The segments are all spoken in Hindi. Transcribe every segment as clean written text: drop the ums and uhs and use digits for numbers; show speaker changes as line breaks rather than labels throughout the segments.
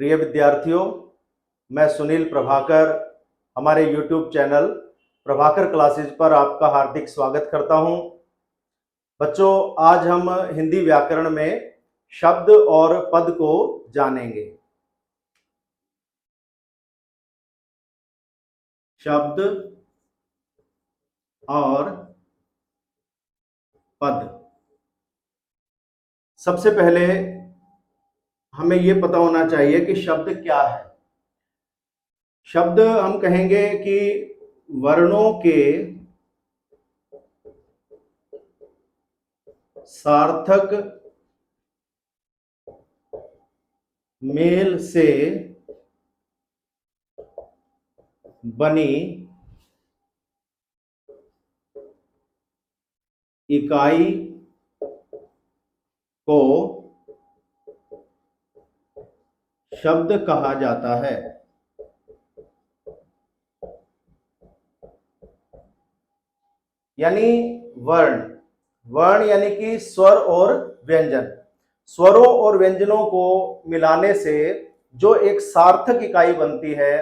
प्रिय विद्यार्थियों, मैं सुनील प्रभाकर हमारे YouTube चैनल प्रभाकर क्लासेज पर आपका हार्दिक स्वागत करता हूं। बच्चों, आज हम हिंदी व्याकरण में शब्द और पद को जानेंगे। शब्द और पद। सबसे पहले हमें यह पता होना चाहिए कि शब्द क्या है। शब्द हम कहेंगे कि वर्णों के सार्थक मेल से बनी इकाई को शब्द कहा जाता है। यानी वर्ण यानी कि स्वर और व्यंजन। स्वरों और व्यंजनों को मिलाने से जो एक सार्थक इकाई बनती है,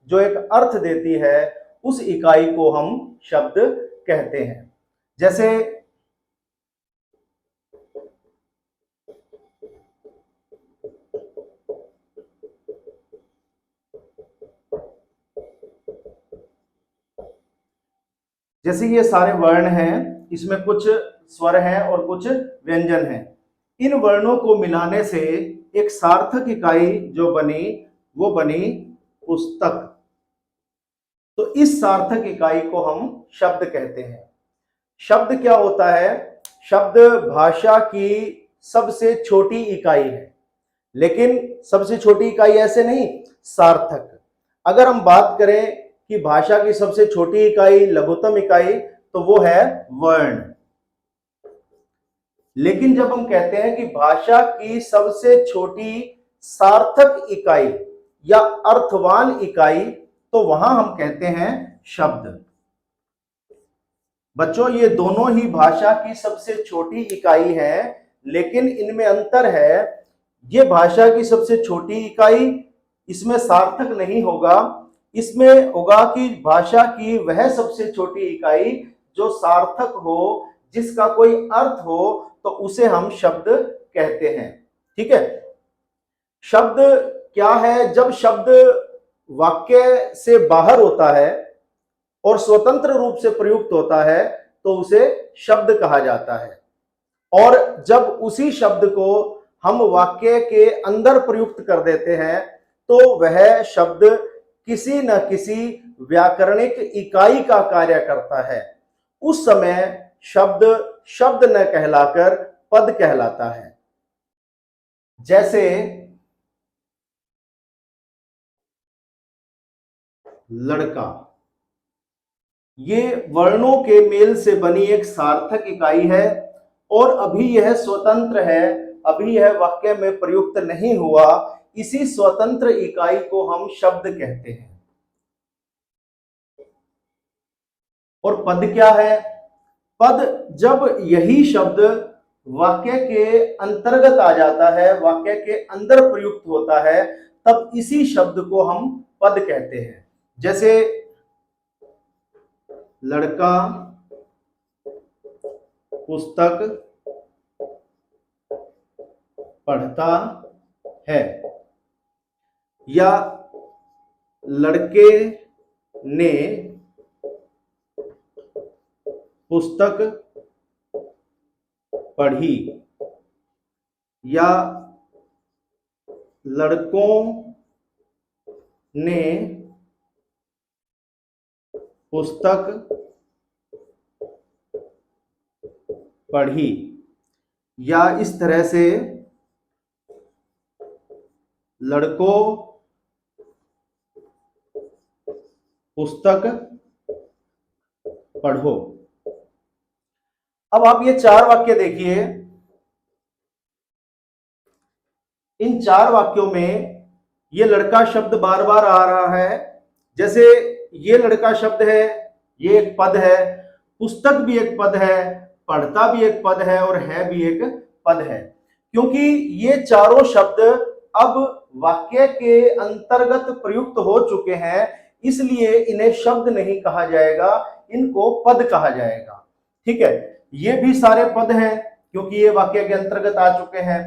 जो एक अर्थ देती है, उस इकाई को हम शब्द कहते हैं। जैसे ये सारे वर्ण हैं, इसमें कुछ स्वर हैं और कुछ व्यंजन हैं। इन वर्णों को मिलाने से एक सार्थक इकाई जो बनी, वो बनी पुस्तक। तो इस सार्थक इकाई को हम शब्द कहते हैं। शब्द क्या होता है? शब्द भाषा की सबसे छोटी इकाई है, लेकिन सबसे छोटी इकाई ऐसे नहीं, सार्थक। अगर हम बात करें कि भाषा की सबसे छोटी इकाई, लघुत्तम इकाई, तो वो है वर्ण। लेकिन जब हम कहते हैं कि भाषा की सबसे छोटी सार्थक इकाई या अर्थवान इकाई, तो वहां हम कहते हैं शब्द। बच्चों, ये दोनों ही भाषा की सबसे छोटी इकाई है, लेकिन इनमें अंतर है। ये भाषा की सबसे छोटी इकाई, इसमें सार्थक नहीं होगा। इसमें होगा कि भाषा की वह सबसे छोटी इकाई जो सार्थक हो, जिसका कोई अर्थ हो, तो उसे हम शब्द कहते हैं। ठीक है। शब्द क्या है? जब शब्द वाक्य से बाहर होता है और स्वतंत्र रूप से प्रयुक्त होता है, तो उसे शब्द कहा जाता है। और जब उसी शब्द को हम वाक्य के अंदर प्रयुक्त कर देते हैं, तो वह शब्द किसी न किसी व्याकरणिक इकाई का कार्य करता है। उस समय शब्द शब्द न कहलाकर पद कहलाता है। जैसे लड़का, ये वर्णों के मेल से बनी एक सार्थक इकाई है और अभी यह स्वतंत्र है, अभी यह वाक्य में प्रयुक्त नहीं हुआ। इसी स्वतंत्र इकाई को हम शब्द कहते हैं। और पद क्या है? पद जब यही शब्द वाक्य के अंतर्गत आ जाता है, वाक्य के अंदर प्रयुक्त होता है, तब इसी शब्द को हम पद कहते हैं। जैसे लड़का पुस्तक पढ़ता है, या लड़के ने पुस्तक पढ़ी, या लड़कों ने पुस्तक पढ़ी, या इस तरह से लड़कों पुस्तक पढ़ो। अब आप ये चार वाक्य देखिए। इन चार वाक्यों में ये लड़का शब्द बार बार आ रहा है। जैसे ये लड़का शब्द है, ये एक पद है, पुस्तक भी एक पद है, पढ़ता भी एक पद है, और है भी एक पद है। क्योंकि ये चारों शब्द अब वाक्य के अंतर्गत प्रयुक्त हो चुके हैं, इसलिए इन्हें शब्द नहीं कहा जाएगा, इनको पद कहा जाएगा। ठीक है, ये भी सारे पद हैं क्योंकि ये वाक्य के अंतर्गत आ चुके हैं।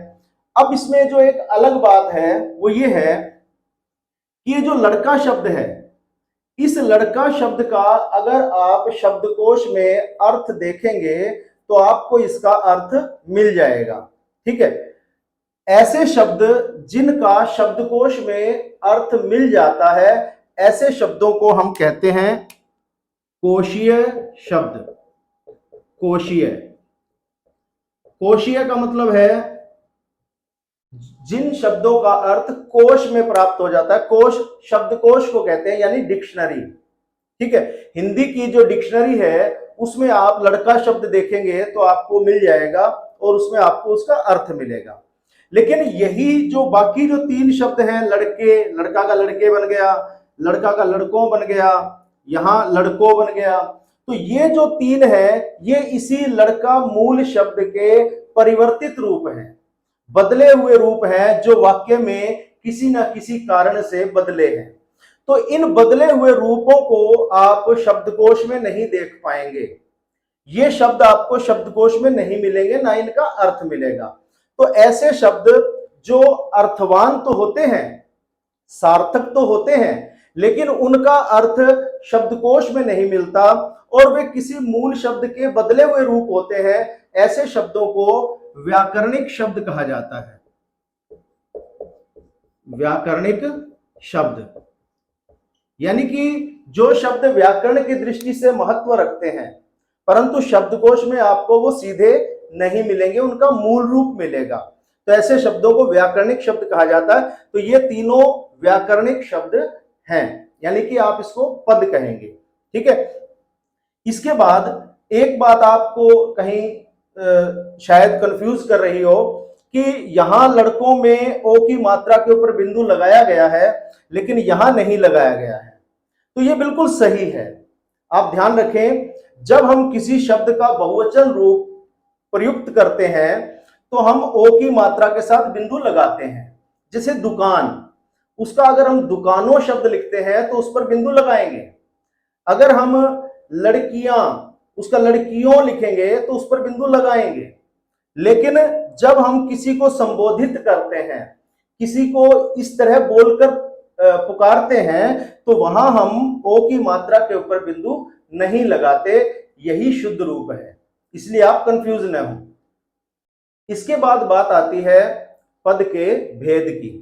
अब इसमें जो एक अलग बात है वो ये है कि ये जो लड़का शब्द है, इस लड़का शब्द का अगर आप शब्दकोश में अर्थ देखेंगे तो आपको इसका अर्थ मिल जाएगा। ठीक है, ऐसे शब्द जिनका शब्दकोश में अर्थ मिल जाता है, ऐसे शब्दों को हम कहते हैं कोशीय शब्द। कोशीय, कोशीय का मतलब है जिन शब्दों का अर्थ कोश में प्राप्त हो जाता है। कोश शब्दकोश को कहते हैं, यानी डिक्शनरी। ठीक है, हिंदी की जो डिक्शनरी है उसमें आप लड़का शब्द देखेंगे तो आपको मिल जाएगा और उसमें आपको उसका अर्थ मिलेगा। लेकिन यही जो बाकी जो 3 शब्द हैं, लड़के, लड़का का लड़के बन गया, लड़का का लड़कों बन गया, यहां लड़कों बन गया, तो ये जो 3 है ये इसी लड़का मूल शब्द के परिवर्तित रूप हैं, बदले हुए रूप हैं, जो वाक्य में किसी ना किसी कारण से बदले हैं। तो इन बदले हुए रूपों को आप शब्दकोश में नहीं देख पाएंगे, ये शब्द आपको शब्दकोश में नहीं मिलेंगे, ना इनका अर्थ मिलेगा। तो ऐसे शब्द जो अर्थवान तो होते हैं, सार्थक तो होते हैं, लेकिन उनका अर्थ शब्दकोश में नहीं मिलता और वे किसी मूल शब्द के बदले हुए रूप होते हैं, ऐसे शब्दों को व्याकरणिक शब्द कहा जाता है। व्याकरणिक शब्द यानी कि जो शब्द व्याकरण की दृष्टि से महत्व रखते हैं परंतु शब्दकोश में आपको वो सीधे नहीं मिलेंगे, उनका मूल रूप मिलेगा, तो ऐसे शब्दों को व्याकरणिक शब्द कहा जाता है। तो ये तीनों व्याकरणिक शब्द हैं, यानी कि आप इसको पद कहेंगे। ठीक है, इसके बाद एक बात आपको कहीं शायद कंफ्यूज कर रही हो कि यहां लड़कों में ओ की मात्रा के ऊपर बिंदु लगाया गया है लेकिन यहां नहीं लगाया गया है। तो ये बिल्कुल सही है। आप ध्यान रखें, जब हम किसी शब्द का बहुवचन रूप प्रयुक्त करते हैं तो हम ओ की मात्रा के साथ बिंदु लगाते हैं। जैसे दुकान, उसका अगर हम दुकानों शब्द लिखते हैं तो उस पर बिंदु लगाएंगे। अगर हम लड़कियां, उसका लड़कियों लिखेंगे तो उस पर बिंदु लगाएंगे। लेकिन जब हम किसी को संबोधित करते हैं, किसी को इस तरह बोलकर पुकारते हैं, तो वहां हम ओ की मात्रा के ऊपर बिंदु नहीं लगाते। यही शुद्ध रूप है, इसलिए आप कंफ्यूज न हो। इसके बाद बात आती है पद के भेद की।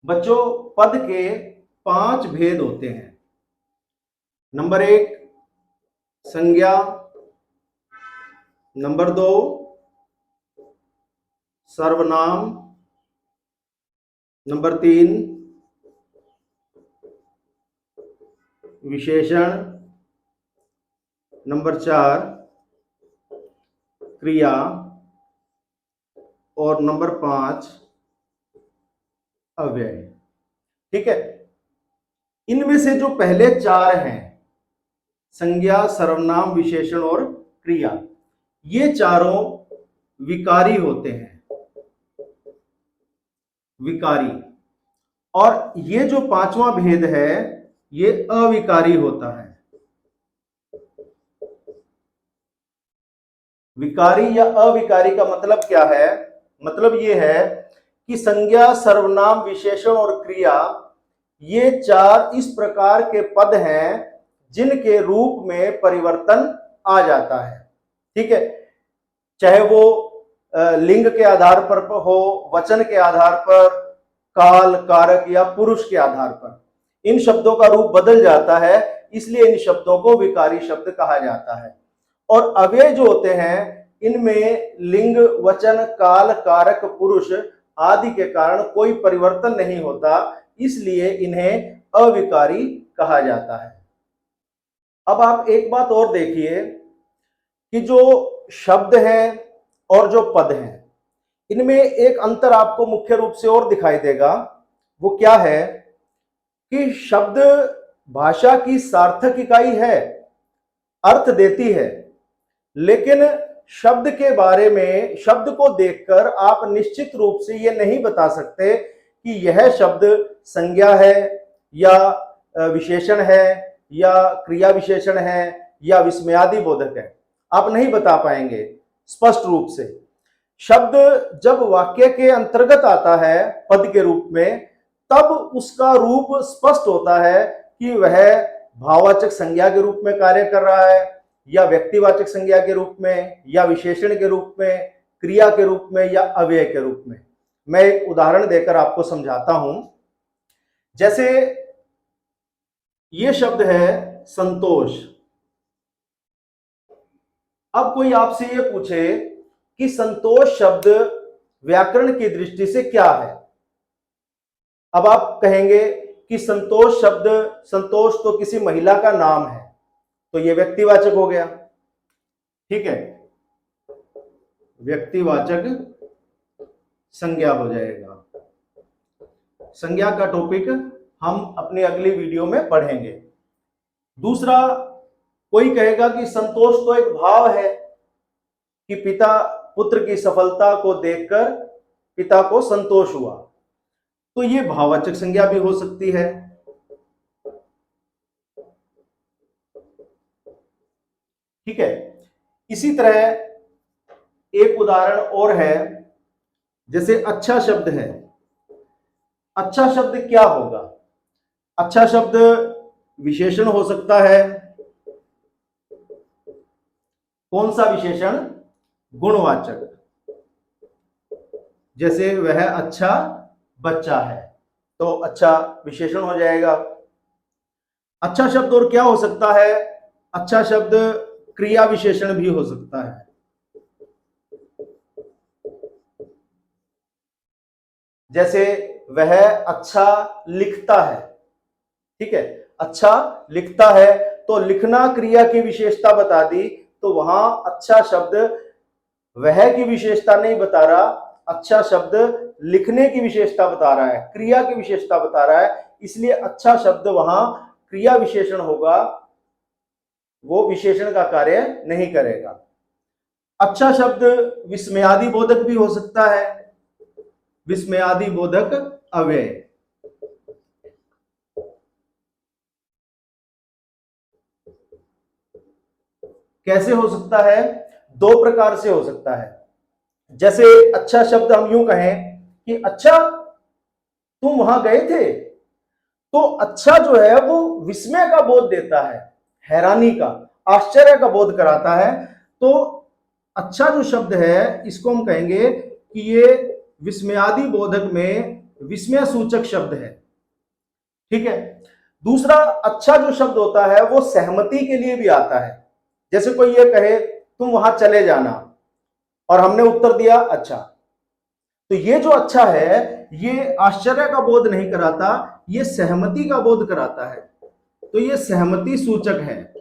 बच्चों, पद के 5 भेद होते हैं। नंबर 1 संज्ञा, नंबर 2 सर्वनाम, नंबर 3 विशेषण, नंबर 4 क्रिया और नंबर 5 अव्यय। ठीक है, इनमें से जो पहले 4 हैं, संज्ञा, सर्वनाम, विशेषण और क्रिया, ये चारों विकारी होते हैं, विकारी। और ये जो 5वां भेद है ये अविकारी होता है। विकारी या अविकारी का मतलब क्या है? मतलब ये है कि संज्ञा, सर्वनाम, विशेषण और क्रिया, ये 4 इस प्रकार के पद हैं जिनके रूप में परिवर्तन आ जाता है। ठीक है, चाहे वो लिंग के आधार पर हो, वचन के आधार पर, काल, कारक या पुरुष के आधार पर इन शब्दों का रूप बदल जाता है, इसलिए इन शब्दों को विकारी शब्द कहा जाता है। और अव्यय जो होते हैं इनमें लिंग, वचन, काल, कारक, पुरुष आदि के कारण कोई परिवर्तन नहीं होता, इसलिए इन्हें अविकारी कहा जाता है। अब आप एक बात और देखिए कि जो शब्द हैं और जो पद हैं, इनमें एक अंतर आपको मुख्य रूप से और दिखाई देगा। वो क्या है कि शब्द भाषा की सार्थक इकाई है, अर्थ देती है, लेकिन शब्द के बारे में, शब्द को देखकर आप निश्चित रूप से ये नहीं बता सकते कि यह शब्द संज्ञा है या विशेषण है या क्रिया विशेषण है या विस्मयादि बोधक है। आप नहीं बता पाएंगे स्पष्ट रूप से। शब्द जब वाक्य के अंतर्गत आता है पद के रूप में, तब उसका रूप स्पष्ट होता है कि वह भाववाचक संज्ञा के रूप में कार्य कर रहा है या व्यक्तिवाचक संज्ञा के रूप में या विशेषण के रूप में, क्रिया के रूप में या अव्यय के रूप में। मैं एक उदाहरण देकर आपको समझाता हूं। जैसे ये शब्द है संतोष। अब कोई आपसे ये पूछे कि संतोष शब्द व्याकरण की दृष्टि से क्या है। अब आप कहेंगे कि संतोष शब्द, संतोष तो किसी महिला का नाम है, तो ये व्यक्तिवाचक हो गया। ठीक है, व्यक्तिवाचक संज्ञा हो जाएगा। संज्ञा का टॉपिक हम अपनी अगली वीडियो में पढ़ेंगे। दूसरा, कोई कहेगा कि संतोष तो एक भाव है कि पिता पुत्र की सफलता को देखकर पिता को संतोष हुआ, तो ये भाववाचक संज्ञा भी हो सकती है। ठीक है, इसी तरह एक उदाहरण और है। जैसे अच्छा शब्द है। अच्छा शब्द क्या होगा? अच्छा शब्द विशेषण हो सकता है। कौन सा विशेषण? गुणवाचक। जैसे वह अच्छा बच्चा है, तो अच्छा विशेषण हो जाएगा। अच्छा शब्द और क्या हो सकता है? अच्छा शब्द क्रिया विशेषण भी हो सकता है। जैसे वह अच्छा लिखता है। ठीक है, अच्छा लिखता है, तो लिखना क्रिया की विशेषता बता दी, तो वहां अच्छा शब्द वह की विशेषता नहीं बता रहा, अच्छा शब्द लिखने की विशेषता बता रहा है, क्रिया की विशेषता बता रहा है, इसलिए अच्छा शब्द वहां क्रिया विशेषण होगा, वो विशेषण का कार्य नहीं करेगा। अच्छा शब्द विस्मयादि बोधक भी हो सकता है। विस्मयादि बोधक अव्यय। कैसे हो सकता है? दो प्रकार से हो सकता है। जैसे अच्छा शब्द हम यूं कहें कि अच्छा तुम वहां गए थे, तो अच्छा जो है वो विस्मय का बोध देता है, हैरानी का, आश्चर्य का बोध कराता है। तो अच्छा जो शब्द है इसको हम कहेंगे कि ये विस्मयादि बोधक में विस्मय सूचक शब्द है। ठीक है। दूसरा, अच्छा जो शब्द होता है वो सहमति के लिए भी आता है। जैसे कोई ये कहे तुम वहां चले जाना, और हमने उत्तर दिया अच्छा, तो ये जो अच्छा है ये आश्चर्य का बोध नहीं कराता, ये सहमति का बोध कराता है, तो ये सहमति सूचक है।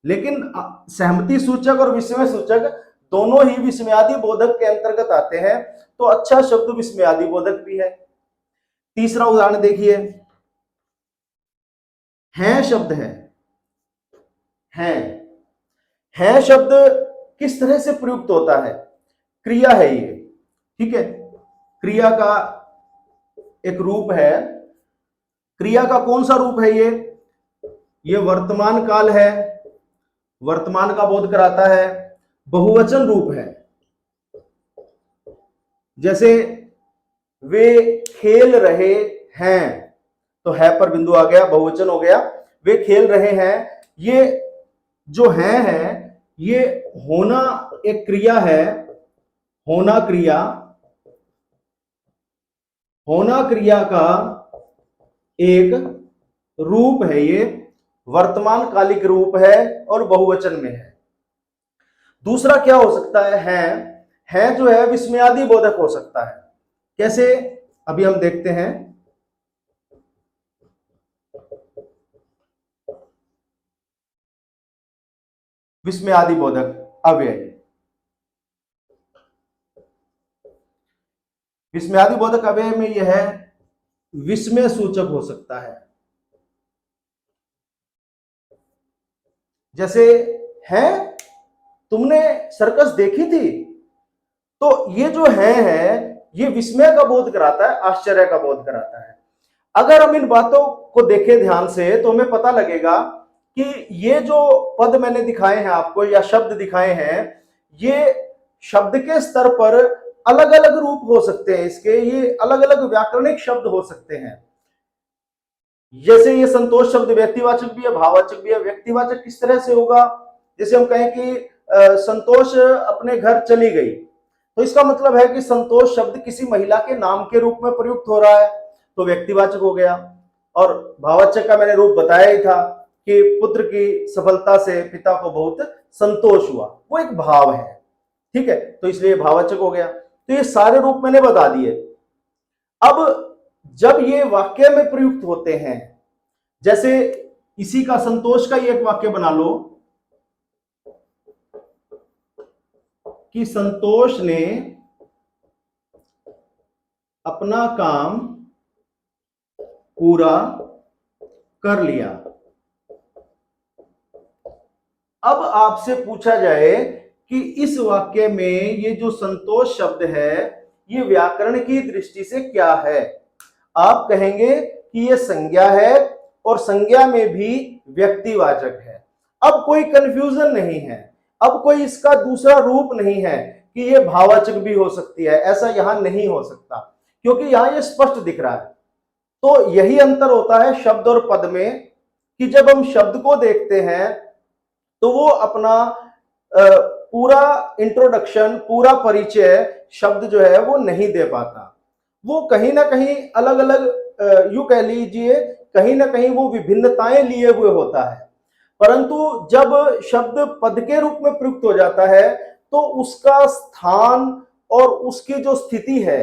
लेकिन सहमति सूचक और विस्मय सूचक दोनों ही विस्मयादि बोधक के अंतर्गत आते हैं, तो अच्छा शब्द विस्मयादि बोधक भी है। तीसरा उदाहरण देखिए, है शब्द है। है शब्द किस तरह से प्रयुक्त होता है? क्रिया है ये। ठीक है, क्रिया का एक रूप है। क्रिया का कौन सा रूप है ये वर्तमान काल है, वर्तमान का बोध कराता है। बहुवचन रूप है। जैसे वे खेल रहे हैं, तो है पर बिंदु आ गया, बहुवचन हो गया। वे खेल रहे हैं, ये जो है ये होना एक क्रिया है। होना क्रिया, होना क्रिया का एक रूप है, ये वर्तमान कालिक रूप है और बहुवचन में है। दूसरा क्या हो सकता है जो है विस्मयादि बोधक हो सकता है। कैसे? अभी हम देखते हैं। विस्मयादि बोधक अव्यय। विस्मयादि बोधक अव्यय में यह विस्मय सूचक हो सकता है। जैसे है तुमने सर्कस देखी थी? तो ये जो है ये विस्मय का बोध कराता है, आश्चर्य का बोध कराता है। अगर हम इन बातों को देखें ध्यान से तो हमें पता लगेगा कि ये जो पद मैंने दिखाए हैं आपको या शब्द दिखाए हैं, ये शब्द के स्तर पर अलग अलग रूप हो सकते हैं इसके, ये अलग अलग व्याकरणिक शब्द हो सकते हैं। जैसे ये संतोष शब्द व्यक्तिवाचक भी है, भाववाचक भी है। व्यक्तिवाचक किस तरह से होगा? जैसे हम कहें कि संतोष अपने घर चली गई, तो इसका मतलब है कि संतोष शब्द किसी महिला के नाम के रूप में प्रयुक्त हो रहा है, तो व्यक्तिवाचक हो गया। और भाववाचक का मैंने रूप बताया ही था कि पुत्र की सफलता से पिता को बहुत संतोष हुआ, वो एक भाव है, ठीक है, तो इसलिए भाववाचक हो गया। तो ये सारे रूप मैंने बता दिए। अब जब ये वाक्य में प्रयुक्त होते हैं, जैसे इसी का संतोष का ही एक वाक्य बना लो कि संतोष ने अपना काम पूरा कर लिया। अब आपसे पूछा जाए कि इस वाक्य में ये जो संतोष शब्द है ये व्याकरण की दृष्टि से क्या है? आप कहेंगे कि ये संज्ञा है और संज्ञा में भी व्यक्तिवाचक है। अब कोई कंफ्यूजन नहीं है, अब कोई इसका दूसरा रूप नहीं है कि ये भाववाचक भी हो सकती है, ऐसा यहां नहीं हो सकता, क्योंकि यहां ये स्पष्ट दिख रहा है। तो यही अंतर होता है शब्द और पद में कि जब हम शब्द को देखते हैं तो वो अपना पूरा इंट्रोडक्शन, पूरा परिचय शब्द जो है वो नहीं दे पाता। वो कहीं ना कहीं अलग अलग यूं कह लीजिए कहीं ना कहीं वो विभिन्नताएं लिए हुए होता है, परंतु जब शब्द पद के रूप में प्रयुक्त हो जाता है तो उसका स्थान और उसकी जो स्थिति है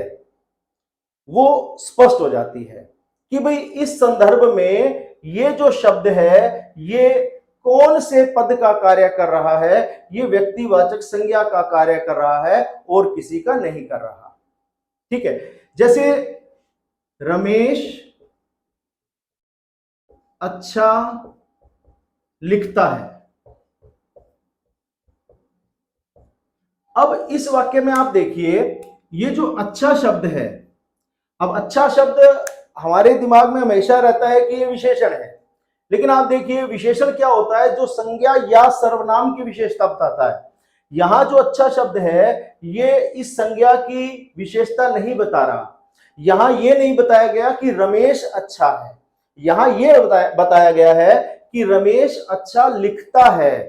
वो स्पष्ट हो जाती है कि भाई इस संदर्भ में ये जो शब्द है ये कौन से पद का कार्य कर रहा है, ये व्यक्तिवाचक संज्ञा का कार्य कर रहा है और किसी का नहीं कर रहा। ठीक है, जैसे रमेश अच्छा लिखता है। अब इस वाक्य में आप देखिए ये जो अच्छा शब्द है, अब अच्छा शब्द हमारे दिमाग में हमेशा रहता है कि ये विशेषण है, लेकिन आप देखिए विशेषण क्या होता है? जो संज्ञा या सर्वनाम की विशेषता बताता है। यहां जो अच्छा शब्द है ये इस संज्ञा की विशेषता नहीं बता रहा। यहां ये नहीं बताया गया कि रमेश अच्छा है, यहां ये बताया गया है कि रमेश अच्छा लिखता है।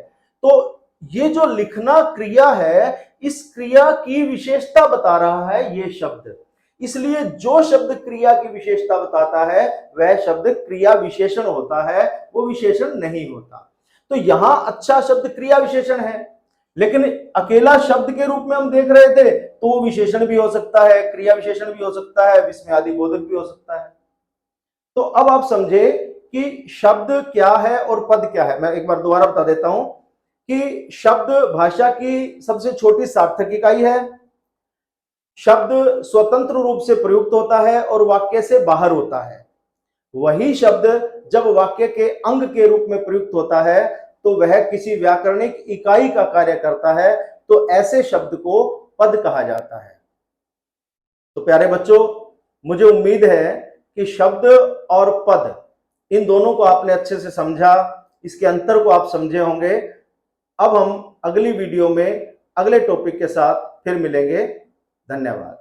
तो ये जो लिखना क्रिया है, इस क्रिया की विशेषता बता रहा है ये शब्द। इसलिए जो शब्द क्रिया की विशेषता बताता है वह शब्द क्रिया विशेषण होता है, वो विशेषण नहीं होता। तो यहां अच्छा शब्द क्रिया विशेषण है, लेकिन अकेला शब्द के रूप में हम देख रहे थे तो वो विशेषण भी हो सकता है, क्रिया विशेषण भी हो सकता है, विस्मयादि बोधक भी हो सकता है। तो अब आप समझे कि शब्द क्या है और पद क्या है। मैं एक बार दोबारा बता देता हूं कि शब्द भाषा की सबसे छोटी सार्थक इकाई है। शब्द स्वतंत्र रूप से प्रयुक्त होता है और वाक्य से बाहर होता है। वही शब्द जब वाक्य के अंग के रूप में प्रयुक्त होता है तो वह किसी व्याकरणिक इकाई का कार्य करता है, तो ऐसे शब्द को पद कहा जाता है। तो प्यारे बच्चों, मुझे उम्मीद है कि शब्द और पद इन दोनों को आपने अच्छे से समझा, इसके अंतर को आप समझे होंगे। अब हम अगली वीडियो में अगले टॉपिक के साथ फिर मिलेंगे। धन्यवाद।